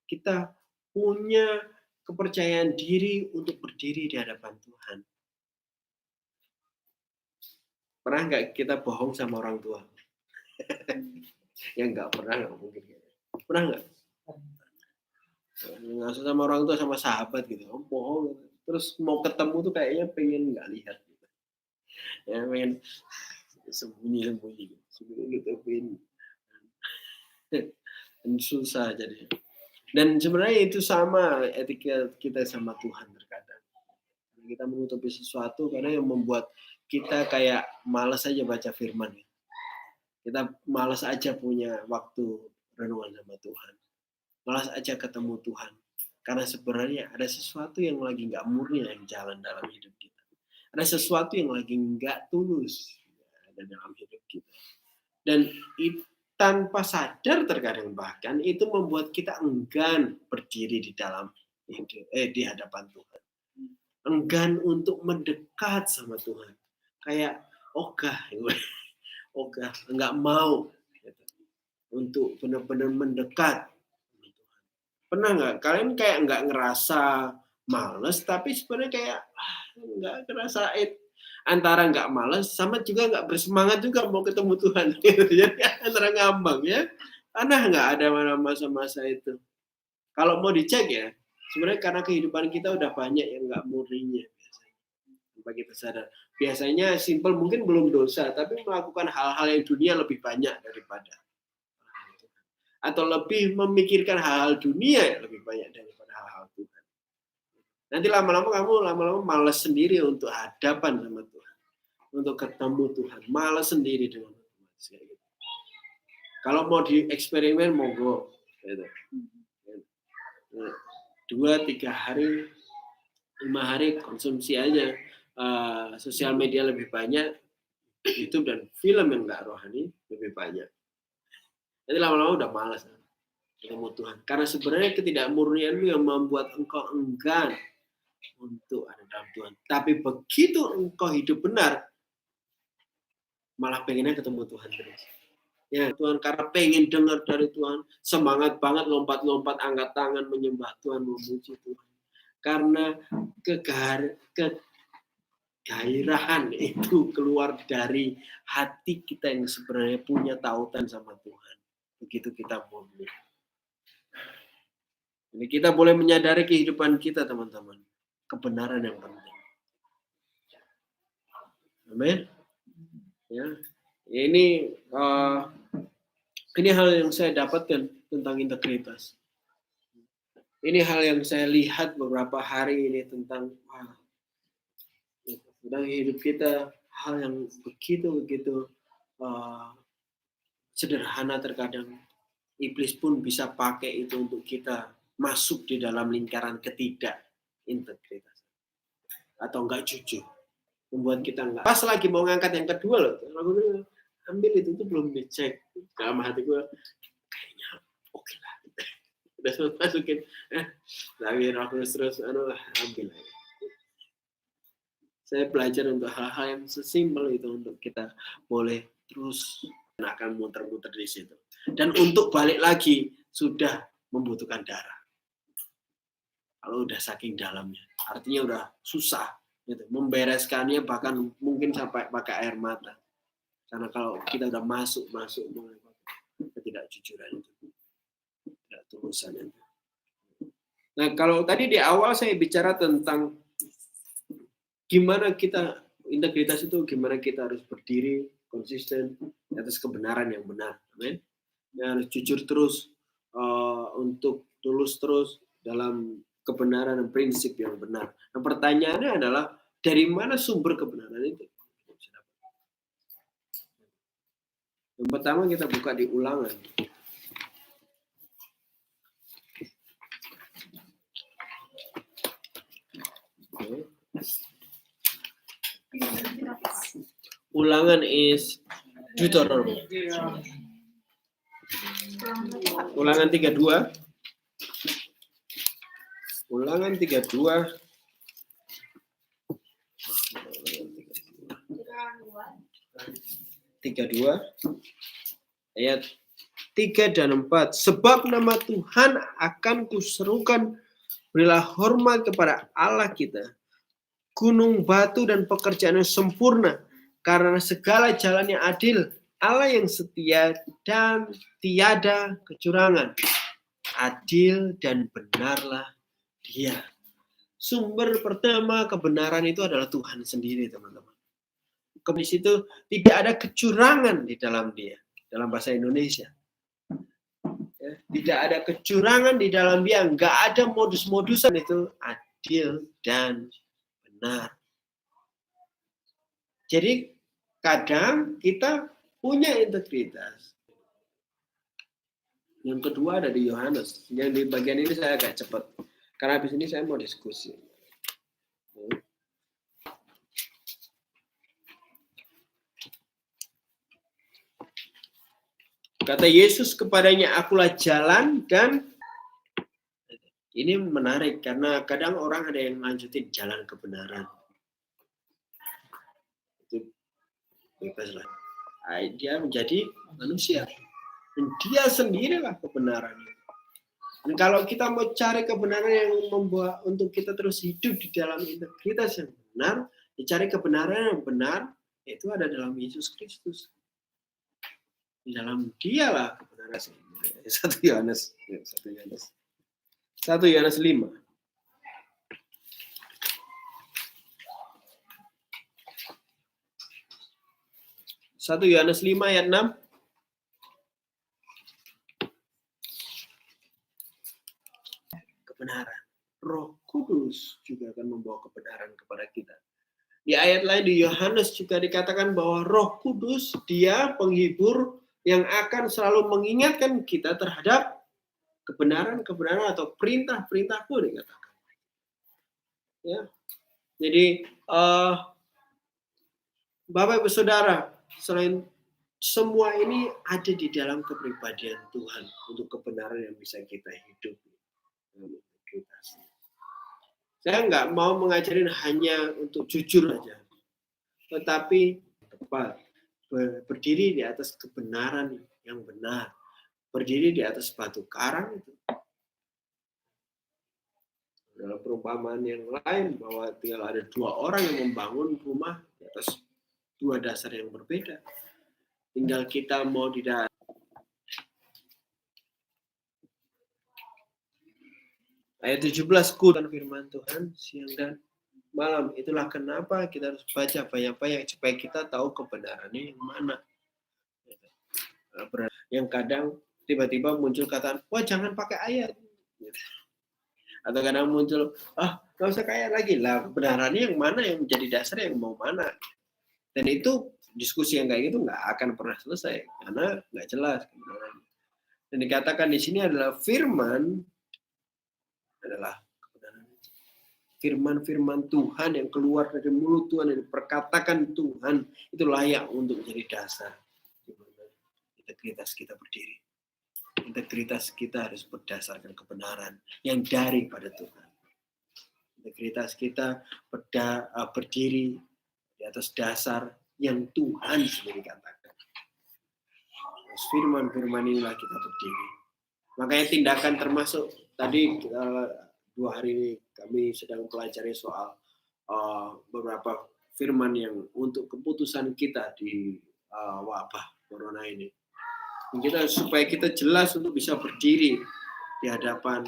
kita punya kepercayaan diri untuk berdiri di hadapan Tuhan. Pernah nggak kita bohong sama orang tua? Ya nggak pernah, nggak mungkin. Pernah nggak? Nggak usah sama orang tua, sama sahabat gitu. Bohong. Terus mau ketemu tuh kayaknya pengen nggak lihat. Gitu. Ya pengen sembunyi-sembunyi. Sembunyi-sembunyi. Dan susah jadi. Dan sebenarnya itu sama etika kita sama Tuhan terkadang. Kita menutupi sesuatu karena yang membuat kita kayak malas aja baca firman. Kita malas aja punya waktu renungan sama Tuhan. Malas aja ketemu Tuhan. Karena sebenarnya ada sesuatu yang lagi nggak murni yang jalan dalam hidup kita. Ada sesuatu yang lagi nggak tulus ada dalam hidup kita. Dan itu tanpa sadar terkadang bahkan itu membuat kita enggan berdiri di dalam di hadapan Tuhan. Enggan untuk mendekat sama Tuhan. Kayak ogah, enggak mau gitu, untuk benar-benar mendekat sama Tuhan. Pernah nggak kalian kayak nggak ngerasa males, tapi sebenarnya kayak nggak ngerasain. Antara nggak males sama juga nggak bersemangat juga mau ketemu Tuhan. Jadi antara ngambang ya. Karena nggak ada masa-masa itu. Kalau mau dicek ya, sebenarnya karena kehidupan kita udah banyak yang nggak murninya. Bagi kita sadar. Biasanya simpel mungkin belum dosa, tapi melakukan hal-hal yang dunia lebih banyak daripada. Atau lebih memikirkan hal-hal dunia lebih banyak daripada hal-hal Tuhan. Nanti lama-lama kamu malas sendiri untuk hadapan sama Tuhan. Untuk ketemu Tuhan. Malas sendiri dengan Tuhan. Kalau mau dieksperimen, monggo. Gitu. 2-3 hari, 5 hari konsumsi aja. Sosial media lebih banyak. YouTube dan film yang nggak rohani lebih banyak. Nanti lama-lama udah malas ketemu Tuhan. Karena sebenarnya ketidakmurnianmu yang membuat engkau enggan untuk ada dalam Tuhan. Tapi begitu engkau hidup benar, malah pengennya ketemu Tuhan terus. Ya Tuhan, karena pengen dengar dari Tuhan, semangat banget lompat-lompat, angkat tangan menyembah Tuhan, memuji Tuhan. Karena kegairahan itu keluar dari hati kita yang sebenarnya punya tautan sama Tuhan. Begitu kita murni. Jadi kita boleh menyadari kehidupan kita, teman-teman. Kebenaran yang penting. Amin. Ya, ini hal yang saya dapatkan tentang integritas. Ini hal yang saya lihat beberapa hari ini tentang hidup kita, hal yang begitu sederhana terkadang. Iblis pun bisa pakai itu untuk kita masuk di dalam lingkaran ketidakintegritas atau enggak jujur, membuat kita enggak. Pas lagi mau ngangkat yang kedua loh, aku ambil itu belum dicek. Dalam hati gue kayaknya oke lah, udah masukin, tapi aku terus ambil aja. Saya belajar untuk hal-hal yang sesimpel itu untuk kita boleh terus akan muter-muter di situ. Dan untuk balik lagi sudah membutuhkan darah. Kalau udah saking dalamnya, artinya udah susah gitu. Membereskannya bahkan mungkin sampai pakai air mata. Karena kalau kita udah masuk mulai ketidakjujuran itu, tidak tulusan itu. Nah, kalau tadi di awal saya bicara tentang gimana kita integritas itu, gimana kita harus berdiri konsisten atas kebenaran yang benar, amin. Ya, harus jujur terus, untuk tulus terus dalam kebenaran dan prinsip yang benar. Nah, pertanyaannya adalah dari mana sumber kebenaran itu? Yang pertama kita buka di Ulangan. Ulangan is Deuteronomy. Ulangan 32. Ulangan 32. Ayat 3 dan 4. Sebab nama Tuhan akan kuserukan, berilah hormat kepada Allah kita, gunung batu dan pekerjaannya sempurna, karena segala jalannya adil, Allah yang setia dan tiada kecurangan. Adil dan benarlah Dia. Sumber pertama kebenaran itu adalah Tuhan sendiri, teman-teman. Di situ tidak ada kecurangan di dalam Dia, dalam bahasa Indonesia. Ya, tidak ada kecurangan di dalam Dia, nggak ada modus-modusan, itu adil dan benar. Jadi kadang kita punya integritas. Yang kedua ada di Yohanes. Yang di bagian ini saya agak cepat. Karena habis ini saya mau diskusi. Kata Yesus kepadanya, akulah jalan dan ini menarik karena kadang orang ada yang lanjutin jalan kebenaran. Itu bebas lah. Dia menjadi manusia. Dan dia sendirilah kebenaran. Dan kalau kita mau cari kebenaran yang membuat untuk kita terus hidup di dalam integritas yang benar, dicari kebenaran yang benar, itu ada dalam Yesus Kristus. Di dalam Dialah kebenaran. 1 Yohanes 5. 1 Yohanes 5 ayat 6. Kebenaran. Roh Kudus juga akan membawa kebenaran kepada kita. Di ayat lain di Yohanes juga dikatakan bahwa Roh Kudus dia penghibur yang akan selalu mengingatkan kita terhadap kebenaran-kebenaran atau perintah-perintahku dikatakan. Ya. Jadi Bapak Ibu Saudara, selain semua ini ada di dalam kepribadian Tuhan untuk kebenaran yang bisa kita hidupi. Saya nggak mau mengajarin hanya untuk jujur aja, tetapi tepat berdiri di atas kebenaran yang benar, berdiri di atas batu karang itu. Dalam perumpamaan yang lain bahwa tinggal ada 2 orang yang membangun rumah di atas 2 dasar yang berbeda. Tinggal kita mau di dalam. Ayat 17, kudan firman Tuhan siang dan malam. Itulah kenapa kita harus baca banyak-banyak supaya kita tahu kebenarannya yang mana. Yang kadang tiba-tiba muncul kata, wah jangan pakai ayat. Atau kadang muncul, nggak usah kayak lagi lah. Kebenarannya yang mana yang menjadi dasar yang mau mana. Dan itu diskusi yang kayak gitu nggak akan pernah selesai karena nggak jelas kebenarannya. Dan dikatakan di sini adalah firman adalah kebenaran. Firman-firman Tuhan yang keluar dari mulut Tuhan yang diperkatakan Tuhan itu layak untuk menjadi dasar di mana integritas kita berdiri. Integritas kita harus berdasarkan kebenaran yang daripada Tuhan. Integritas kita berdiri di atas dasar yang Tuhan sendiri katakan. Firman-firman inilah kita berdiri. Makanya tindakan termasuk tadi 2 hari ini kami sedang mempelajari soal beberapa firman yang untuk keputusan kita di wabah corona ini. Supaya kita jelas untuk bisa berdiri di hadapan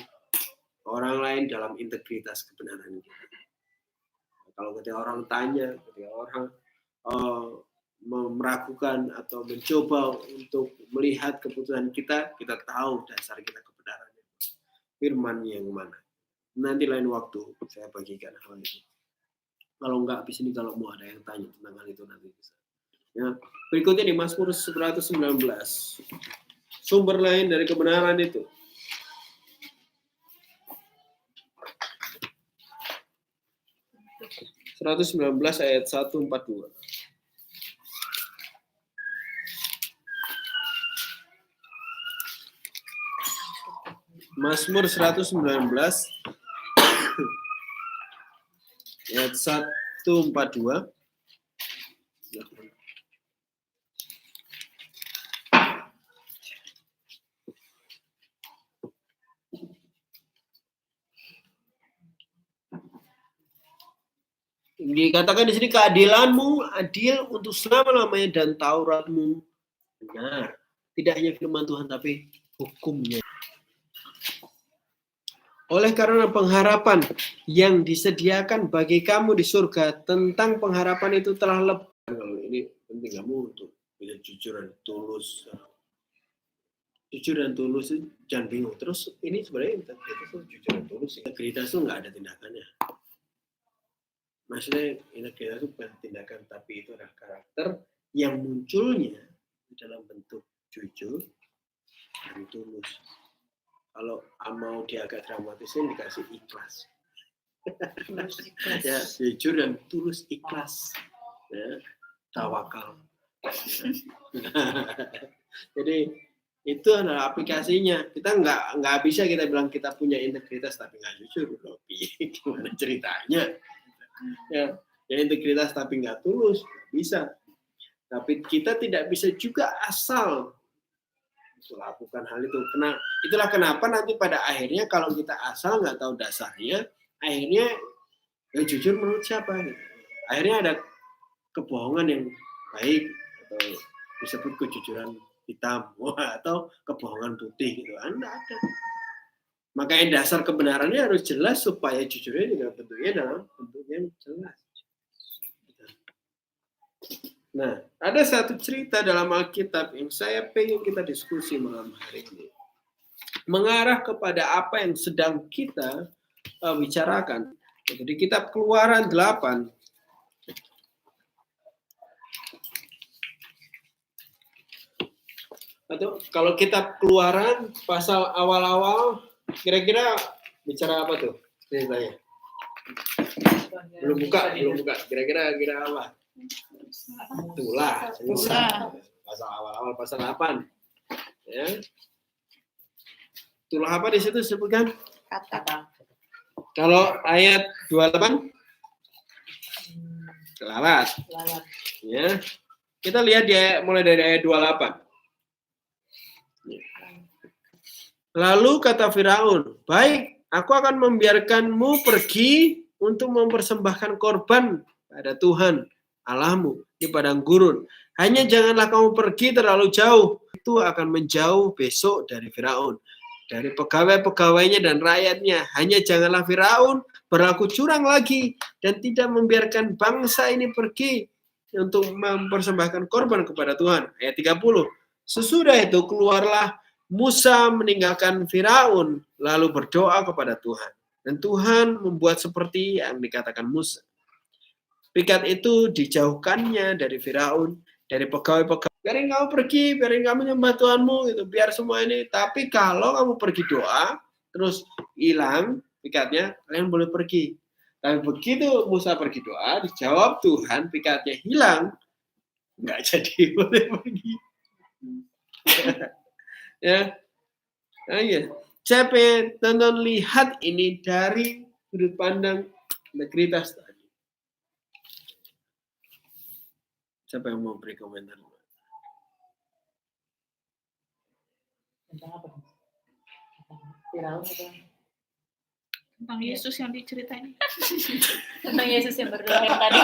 orang lain dalam integritas kebenaran kita. Kalau ketika orang tanya, ketika orang meragukan atau mencoba untuk melihat keputusan kita, kita tahu dasar kita kebenarannya. Firman yang mana? Nanti lain waktu saya bagikan hal itu. Kalau enggak, habis ini kalau mau ada yang tanya tentang hal itu nanti bisa. Ya. Berikutnya di Mazmur 119. Sumber lain dari kebenaran itu. (119) ayat 142. Mazmur 119 ayat 142. Dikatakan di sini keadilanmu adil untuk selama-lamanya dan Tauratmu benar. Tidak hanya firman Tuhan tapi hukumnya. Oleh karena pengharapan yang disediakan bagi kamu di surga, tentang pengharapan itu telah lebih. Kalau ini penting kamu untuk bisa jujur dan tulus. Jujur dan tulus itu jangan bingung. Terus ini sebenarnya integritas itu jujur dan tulus. Integritas itu nggak ada tindakannya. Maksudnya integritas itu bukan tindakan, tapi itu adalah karakter yang munculnya dalam bentuk jujur dan tulus. Kalau mau dia agak dramatisnya dikasih ikhlas. Ya, jujur dan tulus ikhlas. Ya, tawakal. Jadi itu adalah aplikasinya. Kita nggak bisa kita bilang kita punya integritas tapi nggak jujur. Gimana ceritanya? Ya integritas tapi nggak tulus bisa. Tapi kita tidak bisa juga asal untuk lakukan hal itu. Itulah kenapa nanti pada akhirnya kalau kita asal nggak tahu dasarnya, akhirnya ya jujur menurut siapa? Gitu. Akhirnya ada kebohongan yang baik atau disebut kejujuran hitam atau kebohongan putih gitu. Anda ada. Makanya dasar kebenarannya harus jelas supaya jujurnya juga bentuknya dalam bentuk yang jelas. Nah, ada satu cerita dalam Alkitab yang saya pengen kita diskusi malam hari ini. Mengarah kepada apa yang sedang kita bicarakan. Jadi kitab Keluaran 8. Atau kalau kitab Keluaran pasal awal-awal kira-kira bicara apa tuh ceritanya? Belum buka. Kira-kira apa? Itulah. Pasal awal-awal pasal 8. Ya. Itulah apa di situ disebutkan? Kata. Kalau ayat 28 lalat. Ya. Kita lihat dia mulai dari ayat 28. Lalu kata Firaun, baik, aku akan membiarkanmu pergi untuk mempersembahkan korban pada Tuhan Allahmu di padang gurun. Hanya janganlah kamu pergi terlalu jauh. Itu akan menjauh besok dari Firaun, dari pegawai-pegawainya dan rakyatnya. Hanya janganlah Firaun berlaku curang lagi dan tidak membiarkan bangsa ini pergi untuk mempersembahkan korban kepada Tuhan. Ayat 30. Sesudah itu keluarlah Musa meninggalkan Firaun lalu berdoa kepada Tuhan. Dan Tuhan membuat seperti yang dikatakan Musa. Pikat itu dijauhkannya dari Firaun, dari pegawai-pegawai. Biarin kamu pergi, biarin kamu nyembah Tuhanmu, gitu. Biar semua ini. Tapi kalau kamu pergi doa, terus hilang pikatnya, kalian boleh pergi. Tapi begitu Musa pergi doa, dijawab Tuhan, pikatnya hilang, nggak jadi boleh pergi. Ya, iya. Saya pengen tonton lihat ini dari sudut pandang integritas tadi. Siapa yang mau beri komentar? Tentang apa? Firaun atau Tentang Yesus yang diceritain. Tentang Yesus yang berdoa yang tadi.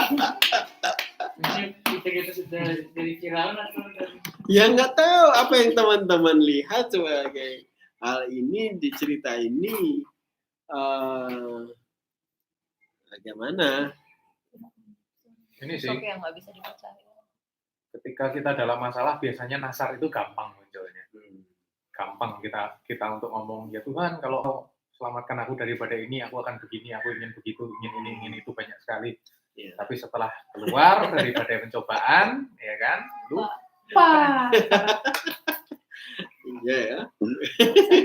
Kita sudah dari Firaun atau dari Ya nggak tahu apa yang teman-teman lihat sebagai hal ini di cerita ini bagaimana? Ini sih, Sosok yang nggak bisa dipercaya. ketika kita dalam masalah biasanya nasar itu gampang munculnya. Gampang kita untuk ngomong, ya Tuhan kalau selamatkan aku daripada ini, aku akan begini, aku ingin begitu, ingin ini, ingin itu, banyak sekali. Ya. Tapi setelah keluar daripada pencobaan, ya kan, Pak. Iya ya.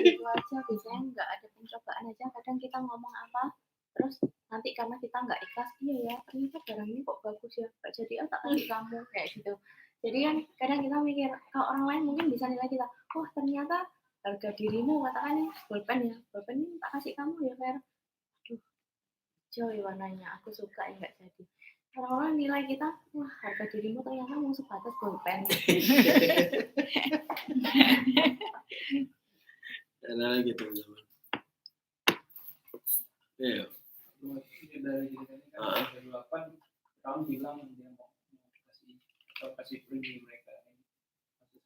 Itu aja biasanya nggak ada pencobaan aja. Kadang kita ngomong apa, terus nanti karena kita nggak ikhlas, iya ya, ternyata barang ini kok bagus ya, nggak jadi, tak kasih kamu kayak gitu. Jadi kan kadang kita mikir, kalau orang lain mungkin bisa nilai kita, oh ternyata harga dirimu, katakan pulpen ini tak kasih kamu ya, Fer. Aduh, hijau warnanya, aku suka ya, nggak jadi. Orang-orang nilai kita, wah harga dirimu ternyata mau sebatas pulpen. Ada lagi teman-teman. Iya. dari kan 8 tahun bilang dia mau kasih pergi mereka.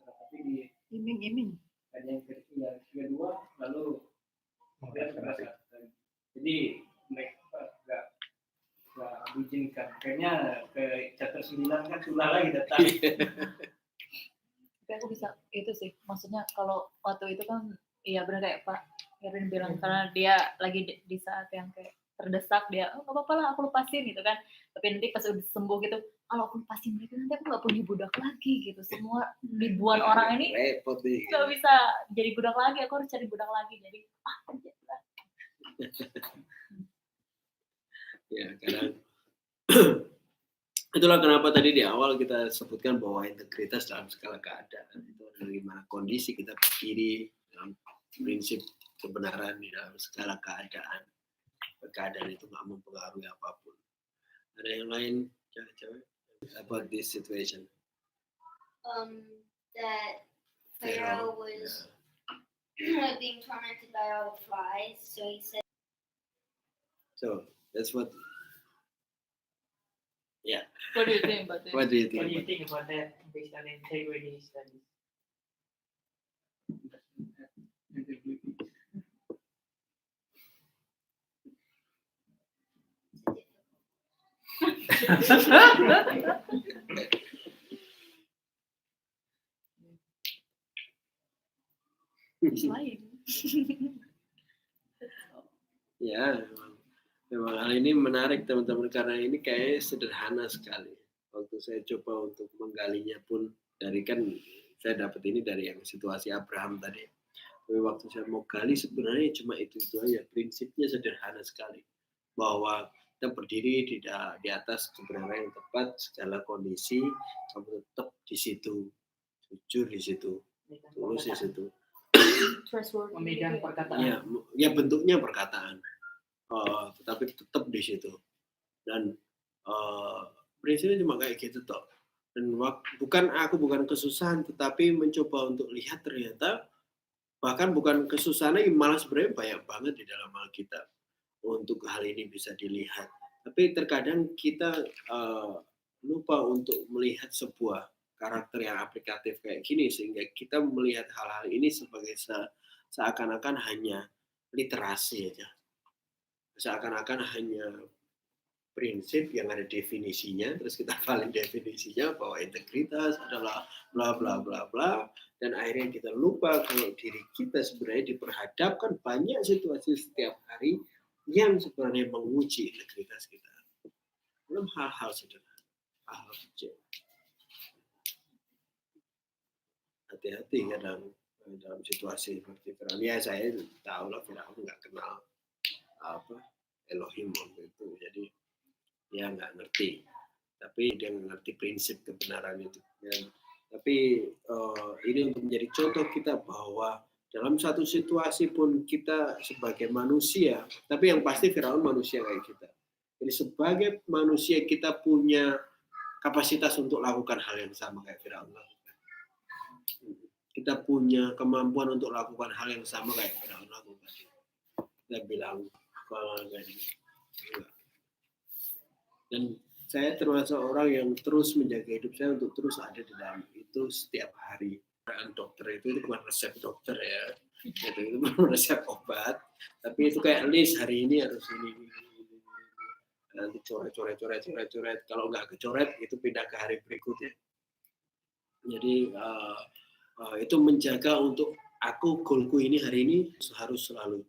Tapi di Iming-iming. dan yang kedua lalu dia merasa. Jadi mereka nggak diizinkan. Kayaknya ke chapter 9 kan sudah lagi datang. Tapi aku bisa itu sih, maksudnya kalau waktu itu kan iya benar kayak Pak Erin bilang, karena dia lagi di saat yang kayak terdesak, dia nggak apa-apa lah aku lepasin gitu kan, tapi nanti pas udah sembuh gitu, kalau aku lepasin mereka nanti aku nggak punya budak lagi gitu, semua ribuan orang ini repot nih. nggak bisa jadi budak lagi, aku harus cari budak lagi, jadi Ya, kadang itulah kenapa tadi di awal kita sebutkan bahwa integritas dalam segala keadaan itu dari mana kondisi kita berdiri dalam prinsip kebenaran di dalam segala keadaan. Keadaan itu nggak mempengaruhi apapun. Ada yang lain cewek-cewek about this situation? that Pharaoh was being tormented by all the flies, so he said, So that's what. Yeah. What do you think about this? What do you What think? do you think about that based on integrity studies? He's lying. Ya, memang hal ini menarik teman-teman karena ini kayak sederhana sekali. Waktu saya coba untuk menggalinya pun dari kan saya dapat ini dari yang situasi Abraham tadi. Tapi waktu saya mau gali sebenarnya cuma itu aja. Prinsipnya sederhana sekali bahwa kita berdiri di atas kebenaran yang tepat segala kondisi, kamu tetap di situ, jujur di situ, tulus di situ. Trustworthy. Memegang perkataan. Ya bentuknya perkataan, tetapi tetap di situ. Dan prinsipnya cuma kayak gitu toh. Dan aku bukan kesusahan, tetapi mencoba untuk lihat ternyata bahkan bukan kesusahan lagi, malah sebenarnya banyak banget di dalam Alkitab untuk hal ini bisa dilihat. Tapi terkadang kita lupa untuk melihat sebuah karakter yang aplikatif kayak gini sehingga kita melihat hal-hal ini sebagai seakan-akan hanya literasi aja, seakan-akan hanya prinsip yang ada definisinya, terus kita valid definisinya bahwa integritas adalah bla bla bla bla, dan akhirnya kita lupa kalau diri kita sebenarnya diperhadapkan banyak situasi setiap hari yang sebenarnya menguji integritas kita. Belum hal-hal sederhana, hal-hal kecil. Hati-hati ya dalam situasi seperti Firaun. Ya saya tahu lah Firaun nggak kenal Elohim waktu itu, jadi dia nggak ngerti. Tapi dia ngerti prinsip kebenaran itu. Ya. Tapi ini untuk menjadi contoh kita bahwa dalam satu situasi pun kita sebagai manusia, tapi yang pasti Firaun manusia kayak kita. Jadi sebagai manusia kita punya kapasitas untuk lakukan hal yang sama kayak Firaun lakukan. Kita punya kemampuan untuk lakukan hal yang sama kayak Firaun lakukan. Kita bilang kalau gini. Dan saya termasuk orang yang terus menjaga hidup saya untuk terus ada di dalam itu setiap hari. Dokter itu bukan resep dokter ya, itu bukan resep obat, tapi itu kayak list hari ini harus ini. Nanti coret. Kalau nggak kecoret itu pindah ke hari berikutnya. Jadi itu menjaga untuk aku goalku ini hari ini harus selalu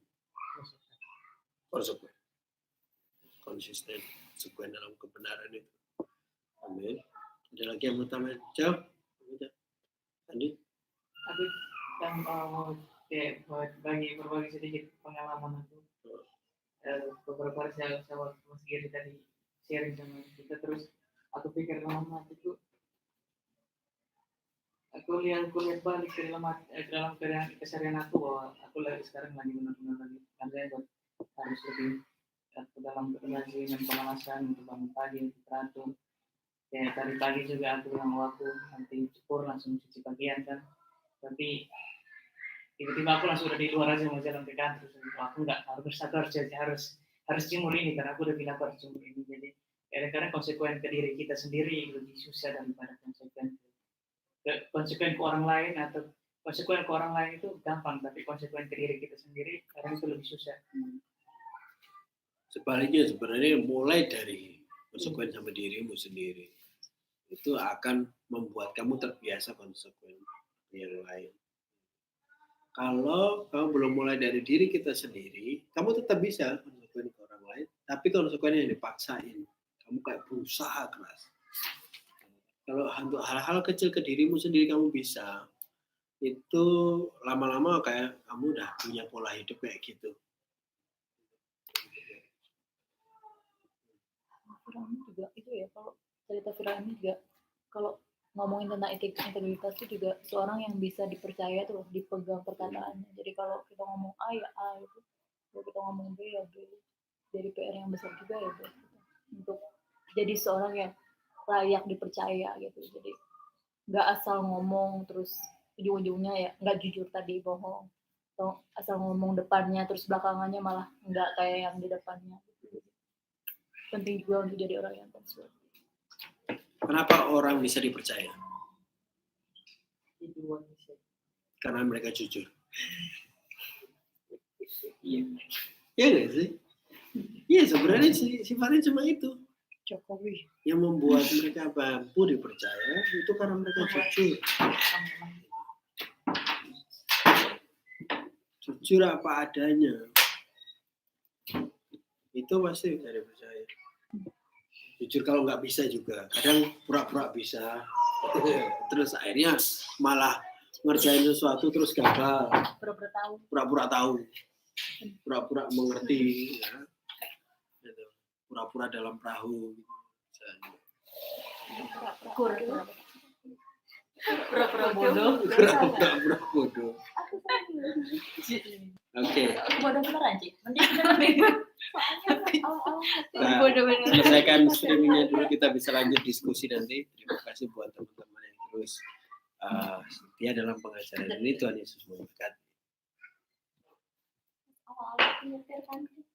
konsisten, sekuen dalam kebenaran itu. Amin. Ada lagi yang mau tambah? Jauh? Andi? Aku kan mau kayak berbagi sedikit pengalaman aku. Beberapa hari saya waktu Mas tadi sharing sama kita, terus aku pikir lama itu aku lihat balik ke dalam keseharian aku bahwa aku sekarang lagi benar-benar lagi karena harus lebih ke dalam koordinasi dan pemanasan untuk bangun pagi untuk teratur. Ya tadi pagi juga aku bilang waktu nanti cukur langsung cuci bagian kan, tapi tiba-tiba aku langsung udah di luar aja mau jalan ke kantor, aku nggak harus jemur ini karena aku udah bilang harus jemur ini. Jadi kadang-kadang konsekuen ke diri kita sendiri lebih susah daripada konsekuen ke orang lain, atau konsekuen ke orang lain itu gampang, tapi konsekuen ke diri kita sendiri kadang itu lebih susah. Sebaliknya sebenarnya mulai dari konsekuen sama dirimu sendiri itu akan membuat kamu terbiasa konsekuen yang lain. Kalau kamu belum mulai dari diri kita sendiri, kamu tetap bisa konsekuen ke orang lain, tapi konsekuen yang dipaksain, kamu kayak berusaha keras. Kalau untuk hal-hal kecil ke dirimu sendiri kamu bisa, itu lama-lama kayak kamu udah punya pola hidup kayak gitu. Firaun juga itu ya, kalau cerita Firaun juga kalau ngomongin tentang integritas itu juga seorang yang bisa dipercaya tuh, dipegang perkataannya. Jadi kalau kita ngomong A ya A itu, kalau kita ngomong B ya B. Jadi PR yang besar juga ya buat kita untuk jadi seorang yang layak dipercaya gitu. Jadi nggak asal ngomong terus ujung-ujungnya ya nggak jujur tadi, bohong, atau asal ngomong depannya terus belakangannya malah nggak kayak yang di depannya. Penting juga untuk jadi orang yang trustworthy. Kenapa orang bisa dipercaya? Dua bisa. Karena mereka jujur. Iya. Iya nggak sih? Iya sebenarnya sifatnya cuma itu. Jokowi. Yang membuat mereka mampu dipercaya itu karena mereka jujur. Jujur apa adanya. Itu pasti bisa dipercaya. Jujur kalau nggak bisa juga. Kadang pura-pura bisa. Terus akhirnya malah ngerjain sesuatu terus gagal. Pura-pura tahu. Pura-pura tahu. Pura-pura mengerti. Ya. Gitu. Pura-pura dalam perahu. Pura-pura bodoh. Pura-pura bodoh. Oke. Bodoh beneran, Ci. Mending beneran. Nah, selesaikan streamingnya dulu, kita bisa lanjut diskusi nanti. Terima kasih buat teman-teman yang terus setia dalam pengajaran ini. Tuhan Yesus memberkati. Awal-awal penyetir kan